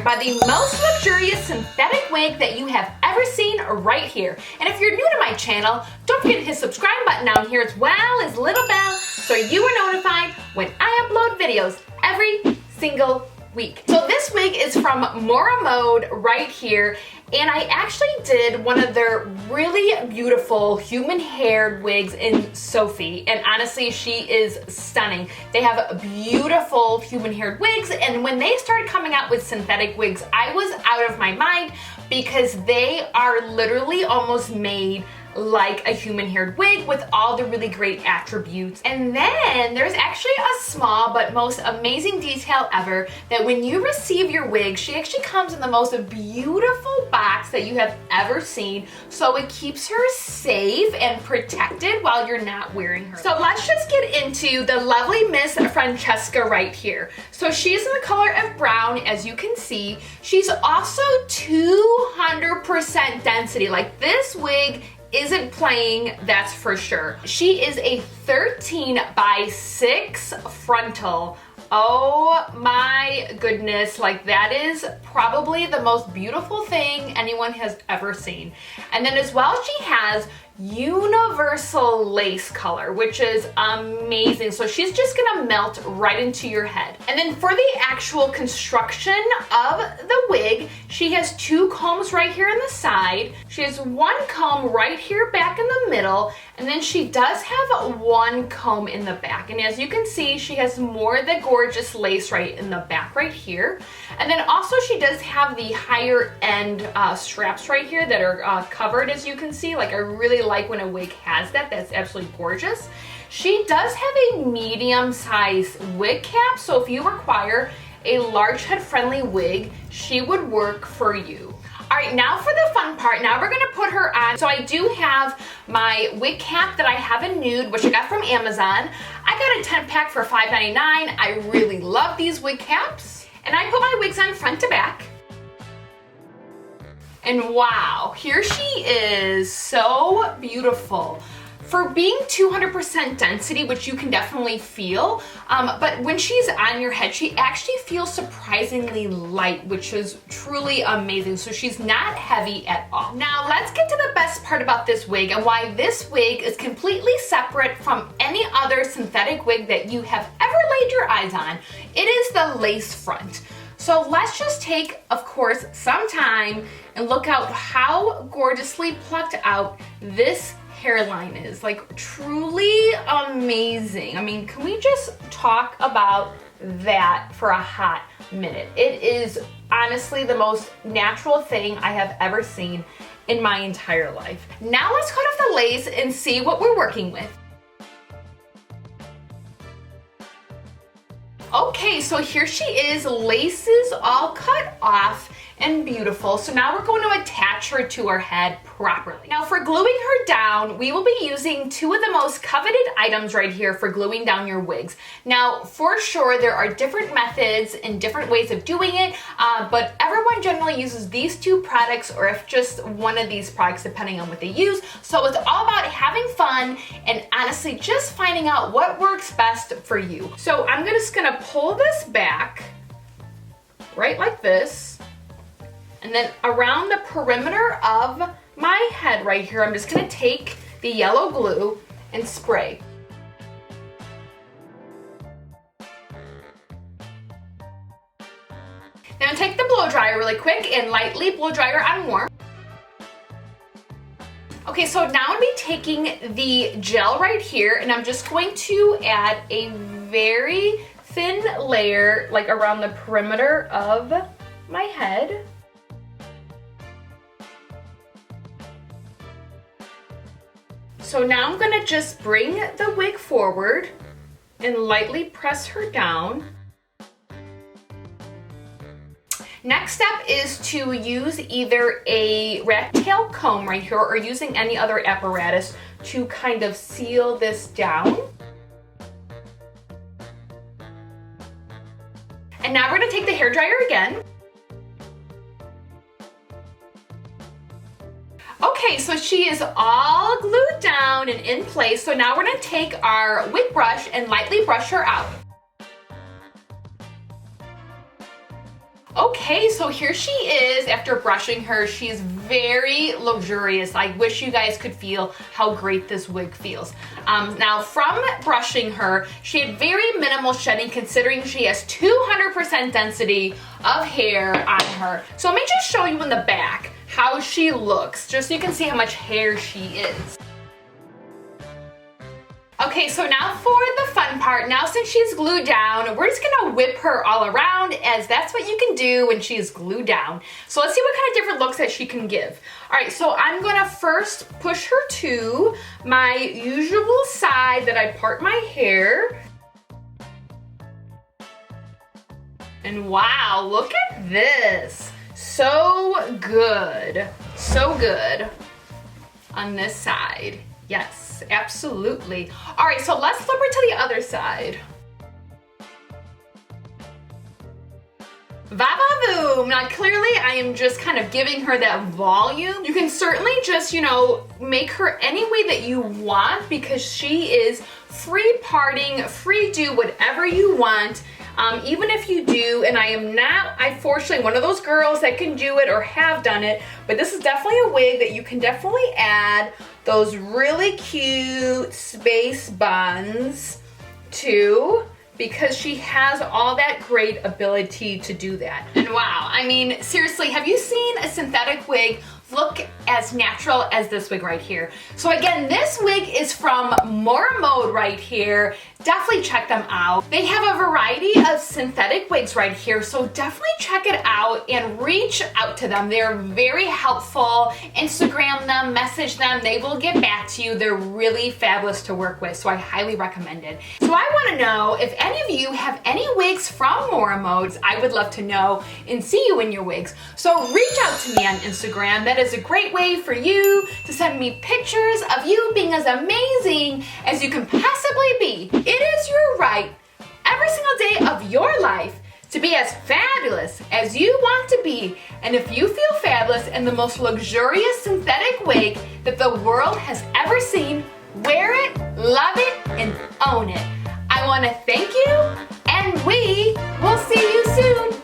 by the most luxurious synthetic wig that you have ever seen right here. And if you're new to my channel, don't forget to hit the subscribe button down here as well as little bell so you are notified when I upload videos every single week. So this wig is from Mora Mode right here, and I actually did one of their really beautiful human haired wigs in Sophie, and honestly she is stunning. They have beautiful human haired wigs, and when they started coming out with synthetic wigs I was out of my mind because they are literally almost made like a human haired wig with all the really great attributes. And then there's actually a small but most amazing detail ever, that when you receive your wig, she actually comes in the most beautiful box that you have ever seen, so it keeps her safe and protected while you're not wearing her. So let's just get into the lovely Miss Francesca right here. So she's in the color of brown, as you can see. She's also 200% density. Like, this wig isn't playing, that's for sure. She is a 13 by 6 frontal. Oh my goodness, like that is probably the most beautiful thing anyone has ever seen. And then as well, she has universal lace color, which is amazing. So she's just gonna melt right into your head. And then for the actual construction of the wig, she has 2 combs right here on the side. She has 1 comb right here back in the middle, and then she does have 1 comb in the back. And as you can see, she has more of the gorgeous lace right in the back right here. And then also she does have the higher end straps right here that are covered, as you can see. Like, I really like when a wig has that. That's absolutely gorgeous. She does have a medium size wig cap, so if you require a large head friendly wig, she would work for you. All right, now for the fun part. Now we're gonna put her on. So I do have my wig cap that I have in nude, which I got from Amazon. I got a 10-pack for $5.99. I really love these wig caps. And I put my wigs on front to back. And wow, here she is, so beautiful. For being 200% density, which you can definitely feel, but when she's on your head, she actually feels surprisingly light, which is truly amazing. So she's not heavy at all. Now let's get to the best part about this wig and why this wig is completely separate from any other synthetic wig that you have ever laid your eyes on. It is the lace front. So let's just take, of course, some time and look out how gorgeously plucked out this hairline is. Like, truly amazing. I mean, can we just talk about that for a hot minute? It is honestly the most natural thing I have ever seen in my entire life. Now let's cut off the lace and see what we're working with. Okay, so here she is, laces all cut off and beautiful. So now we're going to attach her to her head properly. Now for gluing her down, we will be using 2 of the most coveted items right here for gluing down your wigs. Now for sure there are different methods and different ways of doing it, but everyone generally uses these 2 products, or if just one of these products depending on what they use. So it's all about having fun and honestly just finding out what works best for you. So I'm just gonna pull this back right like this, and then around the perimeter of my head right here, I'm just gonna take the yellow glue and spray. Then I'll take the blow dryer really quick and lightly blow dryer on warm. Okay, so now I'm gonna be taking the gel right here, and I'm just going to add a very thin layer, like around the perimeter of my head. So now I'm gonna just bring the wig forward and lightly press her down. Next step is to use either a rat tail comb right here or using any other apparatus to kind of seal this down. And now we're gonna take the hairdryer again. Okay, so she is all glued down and in place. So now we're gonna take our wig brush and lightly brush her out. Okay, so here she is after brushing her. She's very luxurious. I wish you guys could feel how great this wig feels. Now from brushing her, she had very minimal shedding considering she has 200% density of hair on her. So let me just show you in the back how she looks, just so you can see how much hair she is. Okay, so now for the fun part. Now since she's glued down, we're just gonna whip her all around, as that's what you can do when she's glued down. So let's see what kind of different looks that she can give. All right, so I'm gonna first push her to my usual side that I part my hair. And wow, look at this. So good on this side. Yes, absolutely. All right, so let's flip her to the other side. Va-va-voom. Now clearly I am just kind of giving her that volume. You can certainly just, you know, make her any way that you want because she is free parting, free do whatever you want. Even if you do, and I am not, unfortunately, one of those girls that can do it or have done it, but this is definitely a wig that you can definitely add those really cute space buns to, because she has all that great ability to do that. And wow, I mean, seriously, have you seen a synthetic wig look as natural as this wig right here? So again, this wig is from Mora right here. Definitely check them out. They have a variety of synthetic wigs right here, so definitely check it out and reach out to them. They're very helpful. Instagram them, message them, they will get back to you. They're really fabulous to work with, so I highly recommend it. So I wanna know if any of you have any wigs from Mora. I would love to know and see you in your wigs. So reach out to me on Instagram. That is a great way for you to send me pictures of you being as amazing as you can possibly be. It is your right every single day of your life to be as fabulous as you want to be. And if you feel fabulous in the most luxurious synthetic wig that the world has ever seen, wear it, love it, and own it. I want to thank you, and we will see you soon.